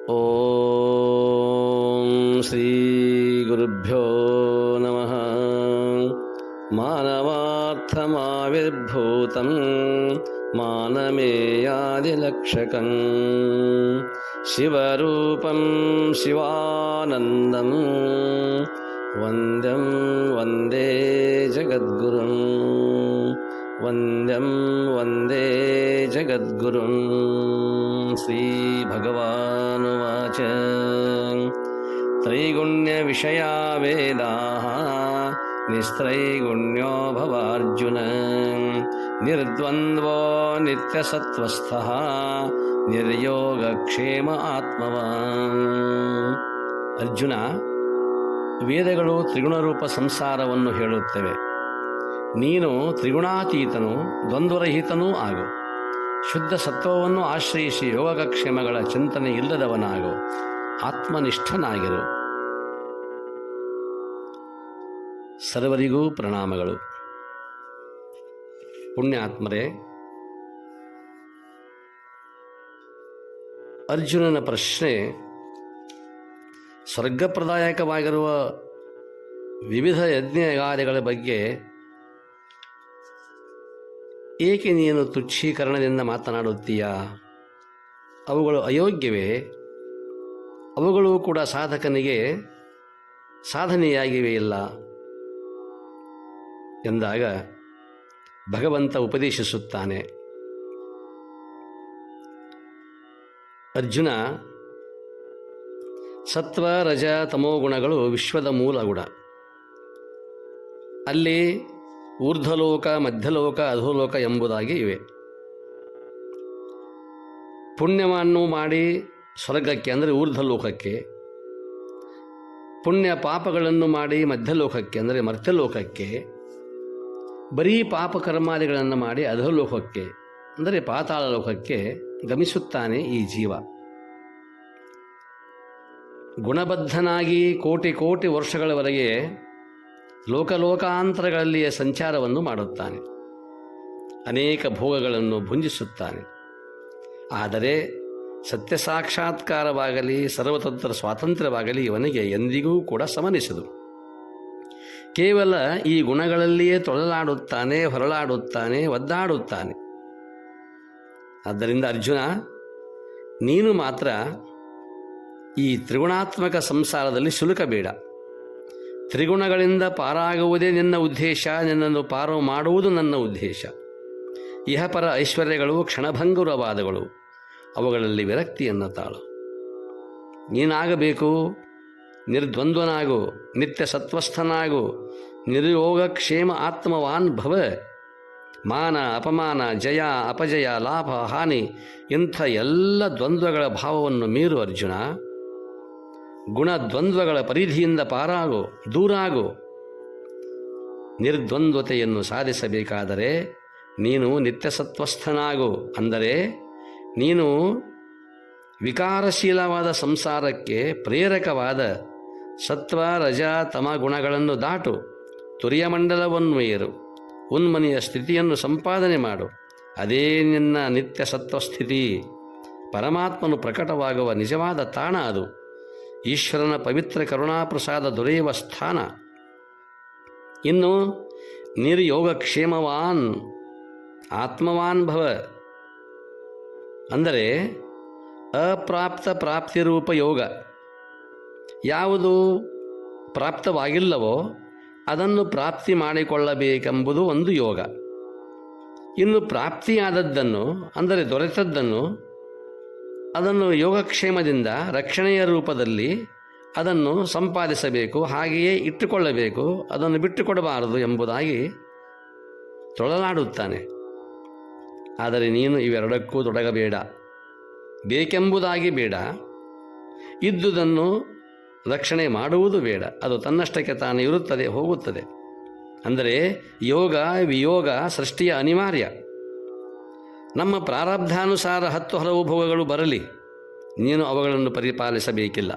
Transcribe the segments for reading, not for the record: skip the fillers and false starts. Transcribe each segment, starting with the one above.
ಓಂ ಶ್ರೀ ಗುರುಭ್ಯೋ ನಮಃ. ಮಾನವಾರ್ಥಮಾವಿರ್ಭೂತಂ ಮಾನಮೇಯಾದಿಲಕ್ಷಕಂ ಶಿವರೂಪಂ ಶಿವಾನಂದಂ ವಂದ್ಯಂ ವಂದೇ ಜಗದ್ಗುರುಂ ವಂದ್ಯಂ ವಂದೇ ಜಗದ್ಗುರುಂ. ಶ್ರೀ ಭಗವಾನುವಾಚ ತ್ರೈಗುಣ್ಯ ವಿಷಯಾ ವೇದಾಃ ನಿಸ್ತ್ರೈಗುಣ್ಯೋ ಭವಾರ್ಜುನ ನಿರ್ದ್ವಂದ್ವೋ ನಿತ್ಯಸತ್ವಸ್ಥಃ ನಿರ್ಯೋಗಕ್ಷೇಮ ಆತ್ಮವಾನ್. ಅರ್ಜುನ, ವೇದಗಳು ತ್ರಿಗುಣರೂಪ ಸಂಸಾರವನ್ನು ಹೇಳುತ್ತವೆ. ನೀನು ತ್ರಿಗುಣಾತೀತನೂ ದ್ವಂದ್ವರಹಿತನೂ ಆಗು. ಶುದ್ಧ ಸತ್ವವನ್ನು ಆಶ್ರಯಿಸಿ ಯೋಗಕ್ಷೇಮಗಳ ಚಿಂತನೆ ಇಲ್ಲದವನಾಗು. ಆತ್ಮನಿಷ್ಠನಾಗಿರು. ಸರ್ವರಿಗೂ ಪ್ರಣಾಮಗಳು. ಪುಣ್ಯಾತ್ಮರೇ, ಅರ್ಜುನನ ಪ್ರಶ್ನೆ ಸ್ವರ್ಗಪ್ರದಾಯಕವಾಗಿರುವ ವಿವಿಧ ಯಜ್ಞಯಾಗಾದಿಗಳ ಬಗ್ಗೆ ಏಕೆ ನೀನು ತುಚ್ಛೀಕರಣದಿಂದ ಮಾತನಾಡುತ್ತೀಯಾ? ಅವುಗಳು ಅಯೋಗ್ಯವೇ? ಅವುಗಳು ಕೂಡ ಸಾಧಕನಿಗೆ ಸಾಧನೆಯಾಗಿವೆ ಇಲ್ಲ ಎಂದಾಗ ಭಗವಂತ ಉಪದೇಶಿಸುತ್ತಾನೆ. ಅರ್ಜುನ, ಸತ್ವ ರಜ ತಮೋ ಗುಣಗಳು ವಿಶ್ವದ ಮೂಲ ಗುಣ. ಅಲ್ಲಿ ಊರ್ಧ್ವಲೋಕ, ಮಧ್ಯಲೋಕ, ಅಧೋಲೋಕ ಎಂಬುದಾಗಿ ಇವೆ. ಪುಣ್ಯವನ್ನು ಮಾಡಿ ಸ್ವರ್ಗಕ್ಕೆ ಅಂದರೆ ಊರ್ಧ್ವಲೋಕಕ್ಕೆ, ಪುಣ್ಯ ಪಾಪಗಳನ್ನು ಮಾಡಿ ಮಧ್ಯಲೋಕಕ್ಕೆ ಅಂದರೆ ಮರ್ತ್ಯಲೋಕಕ್ಕೆ, ಬರೀ ಪಾಪಕರ್ಮಾದಿಗಳನ್ನು ಮಾಡಿ ಅಧೋಲೋಕಕ್ಕೆ ಅಂದರೆ ಪಾತಾಳ ಲೋಕಕ್ಕೆ ಗಮಿಸುತ್ತಾನೆ ಈ ಜೀವ. ಗುಣಬದ್ಧನಾಗಿ ಕೋಟಿ ಕೋಟಿ ವರ್ಷಗಳವರೆಗೆ ಲೋಕಲೋಕಾಂತರಗಳಲ್ಲಿಯೇ ಸಂಚಾರವನ್ನು ಮಾಡುತ್ತಾನೆ. ಅನೇಕ ಭೋಗಗಳನ್ನು ಭುಂಜಿಸುತ್ತಾನೆ. ಆದರೆ ಸತ್ಯ ಸಾಕ್ಷಾತ್ಕಾರವಾಗಲಿ ಸರ್ವತಂತ್ರ ಸ್ವಾತಂತ್ರ್ಯವಾಗಲಿ ಇವನಿಗೆ ಎಂದಿಗೂ ಕೂಡ ಸಮನಿಸದು. ಕೇವಲ ಈ ಗುಣಗಳಲ್ಲಿಯೇ ತೊಳಲಾಡುತ್ತಾನೆ, ಹೊರಳಾಡುತ್ತಾನೆ, ಒದ್ದಾಡುತ್ತಾನೆ. ಆದ್ದರಿಂದ ಅರ್ಜುನ, ನೀನು ಮಾತ್ರ ಈ ತ್ರಿಗುಣಾತ್ಮಕ ಸಂಸಾರದಲ್ಲಿ ಸಿಲುಕಬೇಡ. ತ್ರಿಗುಣಗಳಿಂದ ಪಾರಾಗುವುದೇ ನಿನ್ನ ಉದ್ದೇಶ, ನಿನ್ನನ್ನು ಪಾರು ಮಾಡುವುದು ನನ್ನ ಉದ್ದೇಶ. ಇಹಪರ ಐಶ್ವರ್ಯಗಳು ಕ್ಷಣಭಂಗುರವಾದಗಳು, ಅವುಗಳಲ್ಲಿ ವಿರಕ್ತಿಯನ್ನು ತಾಳು. ನೀನಾಗಬೇಕು ನಿರ್ದ್ವಂದ್ವನಾಗು, ನಿತ್ಯ ಸತ್ವಸ್ಥನಾಗು, ನಿರ್ಯೋಗಕ್ಷೇಮ ಆತ್ಮವಾನ್ ಭವ. ಮಾನ ಅಪಮಾನ, ಜಯ ಅಪಜಯ, ಲಾಭ ಹಾನಿ ಇಂಥ ಎಲ್ಲ ದ್ವಂದ್ವಗಳ ಭಾವವನ್ನು ಮೀರು ಅರ್ಜುನ. ಗುಣದ್ವಂದ್ವಗಳ ಪರಿಧಿಯಿಂದ ಪಾರಾಗು, ದೂರಾಗು. ನಿರ್ದ್ವಂದ್ವತೆಯನ್ನು ಸಾಧಿಸಬೇಕಾದರೆ ನೀನು ನಿತ್ಯಸತ್ವಸ್ಥನಾಗು. ಅಂದರೆ ನೀನು ವಿಕಾರಶೀಲವಾದ ಸಂಸಾರಕ್ಕೆ ಪ್ರೇರಕವಾದ ಸತ್ವ ರಜ ತಮ ಗುಣಗಳನ್ನು ದಾಟು. ತುರ್ಯಮಂಡಲವನ್ನು ಏರು. ಉನ್ಮನಿಯ ಸ್ಥಿತಿಯನ್ನು ಸಂಪಾದನೆ ಮಾಡು. ಅದೇ ನಿನ್ನ ನಿತ್ಯ ಸತ್ವಸ್ಥಿತಿ. ಪರಮಾತ್ಮನು ಪ್ರಕಟವಾಗುವ ನಿಜವಾದ ತಾಣ ಅದು. ಈಶ್ವರನ ಪವಿತ್ರ ಕರುಣಾಪ್ರಸಾದ ದೊರೆಯುವ ಸ್ಥಾನ. ಇನ್ನು ನಿರ್ಯೋಗಕ್ಷೇಮವಾನ್ ಆತ್ಮವಾನ್ ಭವ ಅಂದರೆ ಅಪ್ರಾಪ್ತ ಪ್ರಾಪ್ತಿರೂಪ ಯೋಗ. ಯಾವುದು ಪ್ರಾಪ್ತವಾಗಿಲ್ಲವೋ ಅದನ್ನು ಪ್ರಾಪ್ತಿ ಮಾಡಿಕೊಳ್ಳಬೇಕೆಂಬುದು ಒಂದು ಯೋಗ. ಇನ್ನು ಪ್ರಾಪ್ತಿಯಾದದ್ದನ್ನು ಅಂದರೆ ದೊರೆತದ್ದನ್ನು ಅದನ್ನು ಯೋಗಕ್ಷೇಮದಿಂದ ರಕ್ಷಣೆಯ ರೂಪದಲ್ಲಿ ಅದನ್ನು ಸಂಪಾದಿಸಬೇಕು, ಹಾಗೆಯೇ ಇಟ್ಟುಕೊಳ್ಳಬೇಕು, ಅದನ್ನು ಬಿಟ್ಟುಕೊಡಬಾರದು ಎಂಬುದಾಗಿ ತೊಳಲಾಡುತ್ತಾನೆ. ಆದರೆ ನೀನು ಇವೆರಡಕ್ಕೂ ತೊಡಗಬೇಡ. ಬೇಕೆಂಬುದಾಗಿ ಬೇಡ, ಇದ್ದುದನ್ನು ರಕ್ಷಣೆ ಮಾಡುವುದು ಬೇಡ. ಅದು ತನ್ನಷ್ಟಕ್ಕೆ ತಾನು ಇರುತ್ತದೆ, ಹೋಗುತ್ತದೆ. ಅಂದರೆ ಯೋಗ ವಿಯೋಗ ಸೃಷ್ಟಿಯ ಅನಿವಾರ್ಯ. ನಮ್ಮ ಪ್ರಾರಬ್ಧಾನುಸಾರ 10 ಹಲವು ಭೋಗಗಳು ಬರಲಿ, ನೀನು ಅವುಗಳನ್ನು ಪರಿಪಾಲಿಸಬೇಕಿಲ್ಲ.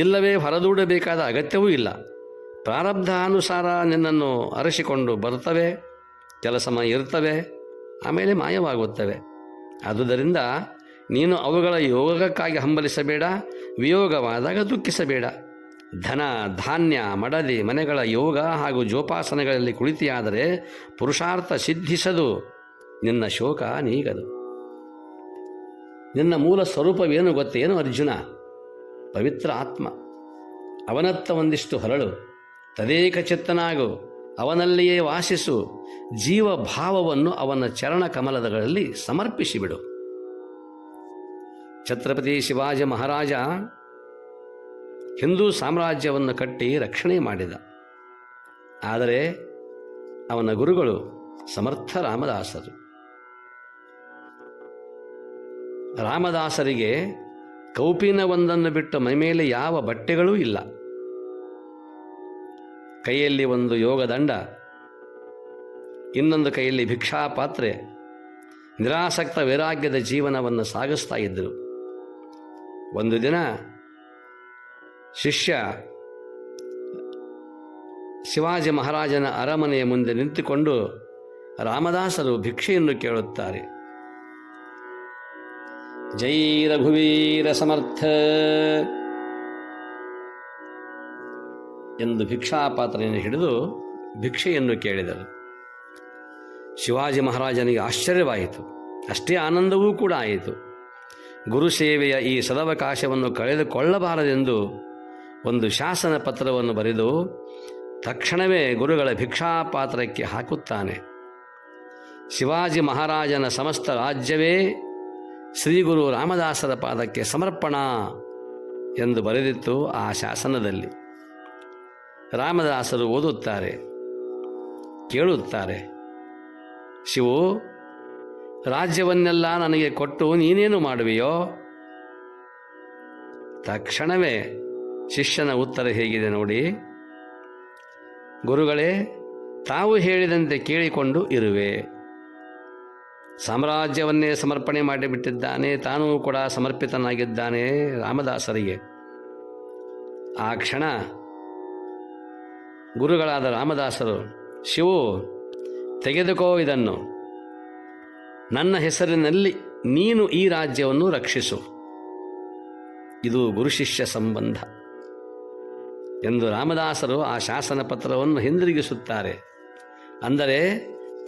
ಇಲ್ಲವೇ ಹೊರದೂಡಬೇಕಾದ ಅಗತ್ಯವೂ ಇಲ್ಲ. ಪ್ರಾರಬ್ಧಾನುಸಾರ ನಿನ್ನನ್ನು ಅರಸಿಕೊಂಡು ಬರುತ್ತವೆ, ಕೆಲ ಸಮಯ ಇರ್ತವೆ, ಆಮೇಲೆ ಮಾಯವಾಗುತ್ತವೆ. ಆದುದರಿಂದ ನೀನು ಅವುಗಳ ಯೋಗಕ್ಕಾಗಿ ಹಂಬಲಿಸಬೇಡ, ವಿಯೋಗವಾದಾಗ ದುಃಖಿಸಬೇಡ. ಧನ, ಧಾನ್ಯ, ಮಡದಿ, ಮನೆಗಳ ಯೋಗ ಹಾಗೂ ಜೋಪಾಸನೆಗಳಲ್ಲಿ ಕುಳಿತಿಯಾದರೆ ಪುರುಷಾರ್ಥ ಸಿದ್ಧಿಸದು, ನಿನ್ನ ಶೋಕ ನೀಗದು. ನಿನ್ನ ಮೂಲ ಸ್ವರೂಪವೇನು ಗೊತ್ತೇನು ಅರ್ಜುನ? ಪವಿತ್ರ ಆತ್ಮ. ಅವನತ್ತ ಒಂದಿಷ್ಟು ಹೊರಳು, ತದೇಕ ಚಿತ್ತನಾಗು, ಅವನಲ್ಲಿಯೇ ವಾಸಿಸು. ಜೀವಭಾವವನ್ನು ಅವನ ಚರಣ ಕಮಲಗಳಲ್ಲಿ ಸಮರ್ಪಿಸಿಬಿಡು. ಛತ್ರಪತಿ ಶಿವಾಜಿ ಮಹಾರಾಜ ಹಿಂದೂ ಸಾಮ್ರಾಜ್ಯವನ್ನು ಕಟ್ಟಿ ರಕ್ಷಣೆ ಮಾಡಿದ. ಆದರೆ ಅವನ ಗುರುಗಳು ಸಮರ್ಥ ರಾಮದಾಸರು. ರಾಮದಾಸರಿಗೆ ಕೌಪಿನವೊಂದನ್ನು ಬಿಟ್ಟು ಮೈಮೇಲೆ ಯಾವ ಬಟ್ಟೆಗಳೂ ಇಲ್ಲ. ಕೈಯಲ್ಲಿ ಒಂದು ಯೋಗದಂಡ, ಇನ್ನೊಂದು ಕೈಯಲ್ಲಿ ಭಿಕ್ಷಾ ಪಾತ್ರೆ, ನಿರಾಸಕ್ತ ವೈರಾಗ್ಯದ ಜೀವನವನ್ನು ಸಾಗಿಸ್ತಾ ಇದ್ದರು. ಒಂದು ದಿನ ಶಿಷ್ಯ ಶಿವಾಜಿ ಮಹಾರಾಜನ ಅರಮನೆಯ ಮುಂದೆ ನಿಂತುಕೊಂಡು ರಾಮದಾಸರು ಭಿಕ್ಷೆಯನ್ನು ಕೇಳುತ್ತಾರೆ. ಜೈ ರಘುವೀರ ಸಮರ್ಥ ಎಂದು ಭಿಕ್ಷಾಪಾತ್ರೆಯನ್ನು ಹಿಡಿದು ಭಿಕ್ಷೆಯನ್ನು ಕೇಳಿದರು. ಶಿವಾಜಿ ಮಹಾರಾಜನಿಗೆ ಆಶ್ಚರ್ಯವಾಯಿತು, ಅಷ್ಟೇ ಆನಂದವೂ ಕೂಡ ಆಯಿತು. ಗುರುಸೇವೆಯ ಈ ಸದವಕಾಶವನ್ನು ಕಳೆದುಕೊಳ್ಳಬಾರದೆಂದು ಒಂದು ಶಾಸನ ಪತ್ರವನ್ನು ಬರೆದು ತಕ್ಷಣವೇ ಗುರುಗಳ ಭಿಕ್ಷಾಪಾತ್ರಕ್ಕೆ ಹಾಕುತ್ತಾನೆ. ಶಿವಾಜಿ ಮಹಾರಾಜನ ಸಮಸ್ತ ರಾಜ್ಯವೇ ಶ್ರೀ ಗುರು ರಾಮದಾಸರ ಪಾದಕ್ಕೆ ಸಮರ್ಪಣಾ ಎಂದು ಬರೆದಿತ್ತು ಆ ಶಾಸನದಲ್ಲಿ. ರಾಮದಾಸರು ಓದುತ್ತಾರೆ, ಕೇಳುತ್ತಾರೆ. ಶಿವು, ರಾಜ್ಯವನ್ನೆಲ್ಲ ನನಗೆ ಕೊಟ್ಟು ನೀನೇನು ಮಾಡುವೆಯೋ? ತಕ್ಷಣವೇ ಶಿಷ್ಯನ ಉತ್ತರ ಹೇಗಿದೆ ನೋಡಿ. ಗುರುಗಳೇ, ತಾವು ಹೇಳಿದಂತೆ ಕೇಳಿಕೊಂಡು ಇರುವೆ. ಸಾಮ್ರಾಜ್ಯವನ್ನೇ ಸಮರ್ಪಣೆ ಮಾಡಿಬಿಟ್ಟಿದ್ದಾನೆ, ತಾನೂ ಕೂಡ ಸಮರ್ಪಿತನಾಗಿದ್ದಾನೆ ರಾಮದಾಸರಿಗೆ. ಆ ಕ್ಷಣ ಗುರುಗಳಾದ ರಾಮದಾಸರು, ಶಿವು, ತೆಗೆದುಕೋ ಇದನ್ನು, ನನ್ನ ಹೆಸರಿನಲ್ಲಿ ನೀನು ಈ ರಾಜ್ಯವನ್ನು ರಕ್ಷಿಸು. ಇದು ಗುರು ಶಿಷ್ಯ ಸಂಬಂಧ ಎಂದು ರಾಮದಾಸರು ಆ ಶಾಸನ ಪತ್ರವನ್ನು ಹಿಂದಿರುಗಿಸುತ್ತಾರೆ. ಅಂದರೆ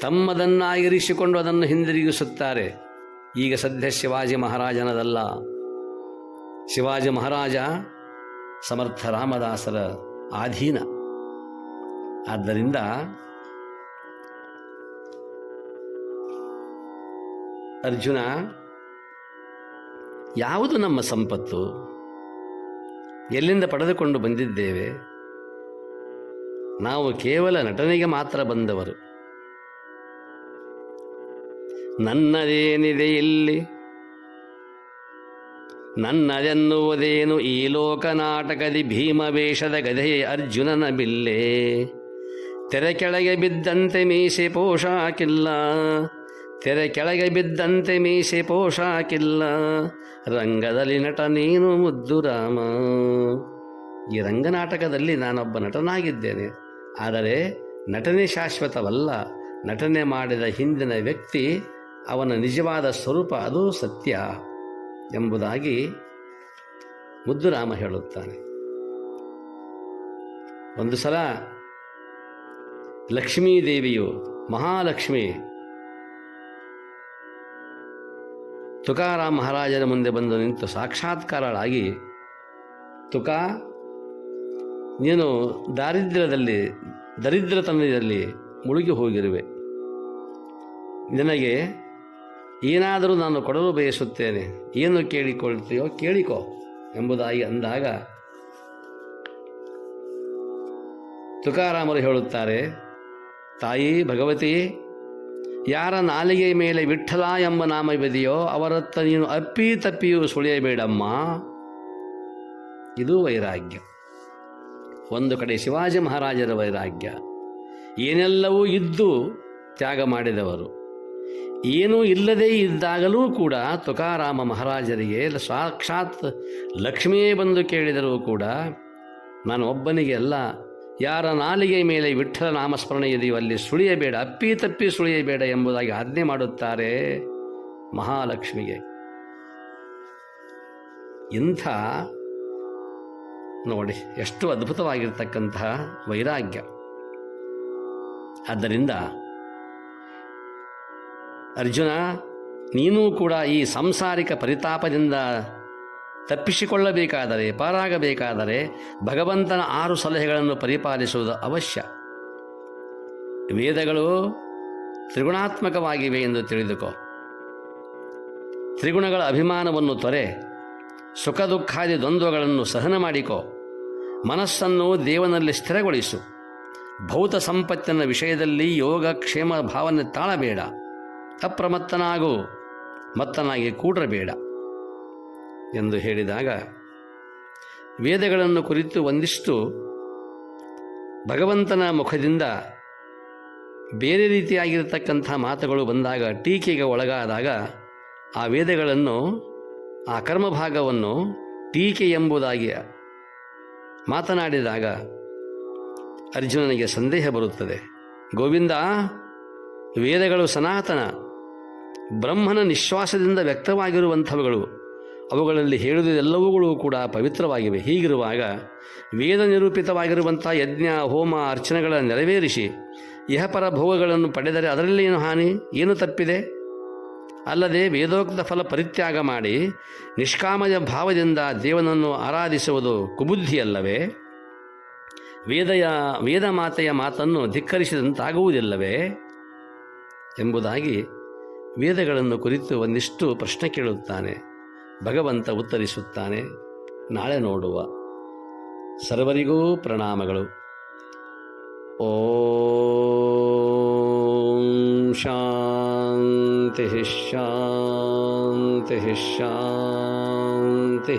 ತಮ್ಮದನ್ನಾಗಿರಿಸಿಕೊಂಡು ಅದನ್ನು ಹಿಂದಿರುಗಿಸುತ್ತಾರೆ. ಈಗ ಸದ್ಯ ಶಿವಾಜಿ ಮಹಾರಾಜನದಲ್ಲ. ಶಿವಾಜಿ ಮಹಾರಾಜ ಸಮರ್ಥ ರಾಮದಾಸರ ಆಧೀನ. ಆದ್ದರಿಂದ ಅರ್ಜುನ, ಯಾವುದು ನಮ್ಮ ಸಂಪತ್ತು? ಎಲ್ಲಿಂದ ಪಡೆದುಕೊಂಡು ಬಂದಿದ್ದೇವೆ? ನಾವು ಕೇವಲ ನಟನೆಗೆ ಮಾತ್ರ ಬಂದವರು. ನನ್ನದೇನಿದೆ ಇಲ್ಲಿ, ನನ್ನದೆನ್ನುವುದೇನು ಈ ಲೋಕನಾಟಕದಿ ಭೀಮವೇಷದ ಗದೆಯೇ ಅರ್ಜುನನ ಬಿಲ್ಲೆ. ತೆರೆ ಕೆಳಗೆ ಬಿದ್ದಂತೆ ಮೀಸೆ ಪೋಷಾಕಿಲ್ಲ, ತೆರೆ ಕೆಳಗೆ ಬಿದ್ದಂತೆ ಮೀಸೆ ಪೋಷಾಕಿಲ್ಲ, ರಂಗದಲ್ಲಿ ನಟ ನೀನು ಮುದ್ದು ರಾಮ. ಈ ರಂಗನಾಟಕದಲ್ಲಿ ನಾನೊಬ್ಬ ನಟನಾಗಿದ್ದೇನೆ. ಆದರೆ ನಟನೆ ಶಾಶ್ವತವಲ್ಲ. ನಟನೆ ಮಾಡಿದ ಹಿಂದಿನ ವ್ಯಕ್ತಿ, ಅವನ ನಿಜವಾದ ಸ್ವರೂಪ, ಅದು ಸತ್ಯ ಎಂಬುದಾಗಿ ಮುದ್ದುರಾಮ ಹೇಳುತ್ತಾನೆ. ಒಂದು ಸಲ ಲಕ್ಷ್ಮೀದೇವಿಯು, ಮಹಾಲಕ್ಷ್ಮಿ, ತುಕಾರಾಮ ಮಹಾರಾಜನ ಮುಂದೆ ಬಂದು ನಿಂತು ಸಾಕ್ಷಾತ್ಕಾರಳಾಗಿ, ತುಕಾ, ನೀನು ದರಿದ್ರತನದಲ್ಲಿ ಮುಳುಗಿ ಹೋಗಿರುವೆ. ನಿನಗೆ ಏನಾದರೂ ನಾನು ಕೊಡಲು ಬಯಸುತ್ತೇನೆ, ಏನು ಕೇಳಿಕೊಳ್ತೀಯೋ ಕೇಳಿಕೋ ಎಂಬುದಾಗಿ ಅಂದಾಗ ತುಕಾರಾಮರು ಹೇಳುತ್ತಾರೆ, ತಾಯಿ ಭಗವತಿ, ಯಾರ ನಾಲಿಗೆ ಮೇಲೆ ವಿಠ್ಠಲ ಎಂಬ ನಾಮವಿದೆಯೋ ಅವರತ್ತ ನೀನು ಅಪ್ಪಿ ತಪ್ಪಿಯೂ ಸುಳಿಯಬೇಡಮ್ಮ. ಇದು ವೈರಾಗ್ಯ. ಒಂದು ಕಡೆ ಶಿವಾಜಿ ಮಹಾರಾಜರ ವೈರಾಗ್ಯ, ಏನೆಲ್ಲವೂ ಇದ್ದು ತ್ಯಾಗ ಮಾಡಿದವರು. ಏನೂ ಇಲ್ಲದೇ ಇದ್ದಾಗಲೂ ಕೂಡ ತುಕಾರಾಮ ಮಹಾರಾಜರಿಗೆ ಸಾಕ್ಷಾತ್ ಲಕ್ಷ್ಮಿಯೇ ಬಂದು ಕೇಳಿದರೂ ಕೂಡ ನಾನು ಒಬ್ಬನಿಗೆ ಅಲ್ಲ, ಯಾರ ನಾಲಿಗೆ ಮೇಲೆ ವಿಠ್ಠಲ ನಾಮಸ್ಮರಣೆ ಇದೆಯೋ ಅಲ್ಲಿ ಸುಳಿಯಬೇಡ, ಅಪ್ಪಿ ತಪ್ಪಿ ಸುಳಿಯಬೇಡ ಎಂಬುದಾಗಿ ಆಜ್ಞೆ ಮಾಡುತ್ತಾರೆ ಮಹಾಲಕ್ಷ್ಮಿಗೆ. ಇಂಥ ನೋಡಿ ಎಷ್ಟು ಅದ್ಭುತವಾಗಿರ್ತಕ್ಕಂತಹ ವೈರಾಗ್ಯ. ಆದ್ದರಿಂದ ಅರ್ಜುನ, ನೀನೂ ಕೂಡ ಈ ಸಾಂಸಾರಿಕ ಪರಿತಾಪದಿಂದ ತಪ್ಪಿಸಿಕೊಳ್ಳಬೇಕಾದರೆ, ಪಾರಾಗಬೇಕಾದರೆ ಭಗವಂತನ 6 ಸಲಹೆಗಳನ್ನು ಪರಿಪಾಲಿಸುವುದು ಅವಶ್ಯ. ವೇದಗಳು ತ್ರಿಗುಣಾತ್ಮಕವಾಗಿವೆ ಎಂದು ತಿಳಿದುಕೋ. ತ್ರಿಗುಣಗಳ ಅಭಿಮಾನವನ್ನು ತೊರೆ, ಸುಖ ದುಃಖಾದಿ ದ್ವಂದ್ವಗಳನ್ನು ಸಹನ ಮಾಡಿಕೋ. ಮನಸ್ಸನ್ನು ದೇವನಲ್ಲಿ ಸ್ಥಿರಗೊಳಿಸು. ಭೌತ ಸಂಪತ್ತಿನ ವಿಷಯದಲ್ಲಿ ಯೋಗ ಕ್ಷೇಮ ಭಾವನೆ ತಾಳಬೇಡ. ಅಪ್ರಮತ್ತನಾಗು, ಮತ್ತನಾಗಿ ಕೂಡಬೇಡ ಎಂದು ಹೇಳಿದಾಗ, ವೇದಗಳನ್ನು ಕುರಿತು ಒಂದಿಷ್ಟು ಭಗವಂತನ ಮುಖದಿಂದ ಬೇರೆ ರೀತಿಯಾಗಿರತಕ್ಕಂಥ ಮಾತುಗಳು ಬಂದಾಗ, ಟೀಕೆಗೆ ಒಳಗಾದಾಗ, ಆ ವೇದಗಳನ್ನು, ಆ ಕರ್ಮಭಾಗವನ್ನು ಟೀಕೆ ಎಂಬುದಾಗಿ ಮಾತನಾಡಿದಾಗ ಅರ್ಜುನನಿಗೆ ಸಂದೇಹ ಬರುತ್ತದೆ. ಗೋವಿಂದ, ವೇದಗಳು ಸನಾತನ ಬ್ರಹ್ಮನ ನಿಶ್ವಾಸದಿಂದ ವ್ಯಕ್ತವಾಗಿರುವಂಥವುಗಳು. ಅವುಗಳಲ್ಲಿ ಹೇಳುವುದೆಲ್ಲವುಗಳು ಕೂಡ ಪವಿತ್ರವಾಗಿವೆ. ಹೀಗಿರುವಾಗ ವೇದ ನಿರೂಪಿತವಾಗಿರುವಂಥ ಯಜ್ಞ ಹೋಮ ಅರ್ಚನೆಗಳ ನೆರವೇರಿಸಿ ಇಹಪರ ಭೋಗಗಳನ್ನು ಪಡೆದರೆ ಅದರಲ್ಲಿ ಏನು ಹಾನಿ, ಏನು ತಪ್ಪಿದೆ? ಅಲ್ಲದೆ ವೇದೋಕ್ತ ಫಲ ಪರಿತ್ಯಾಗ ಮಾಡಿ ನಿಷ್ಕಾಮಯ ಭಾವದಿಂದ ದೇವನನ್ನು ಆರಾಧಿಸುವುದು ಕುಬುದ್ಧಿಯಲ್ಲವೇ? ವೇದ ಮಾತೆಯ ಮಾತನ್ನು ಧಿಕ್ಕರಿಸಿದಂತಾಗುವುದಿಲ್ಲವೇ ಎಂಬುದಾಗಿ ವೇದಗಳನ್ನು ಕುರಿತು ಒಂದಿಷ್ಟು ಪ್ರಶ್ನೆ ಕೇಳುತ್ತಾನೆ. ಭಗವಂತ ಉತ್ತರಿಸುತ್ತಾನೆ. ನಾಳೆ ನೋಡುವ. ಸರ್ವರಿಗೂ ಪ್ರಣಾಮಗಳು. ಓಂ ಶಾಂತಿ ಶಾಂತಿ ಶಾಂತಿ.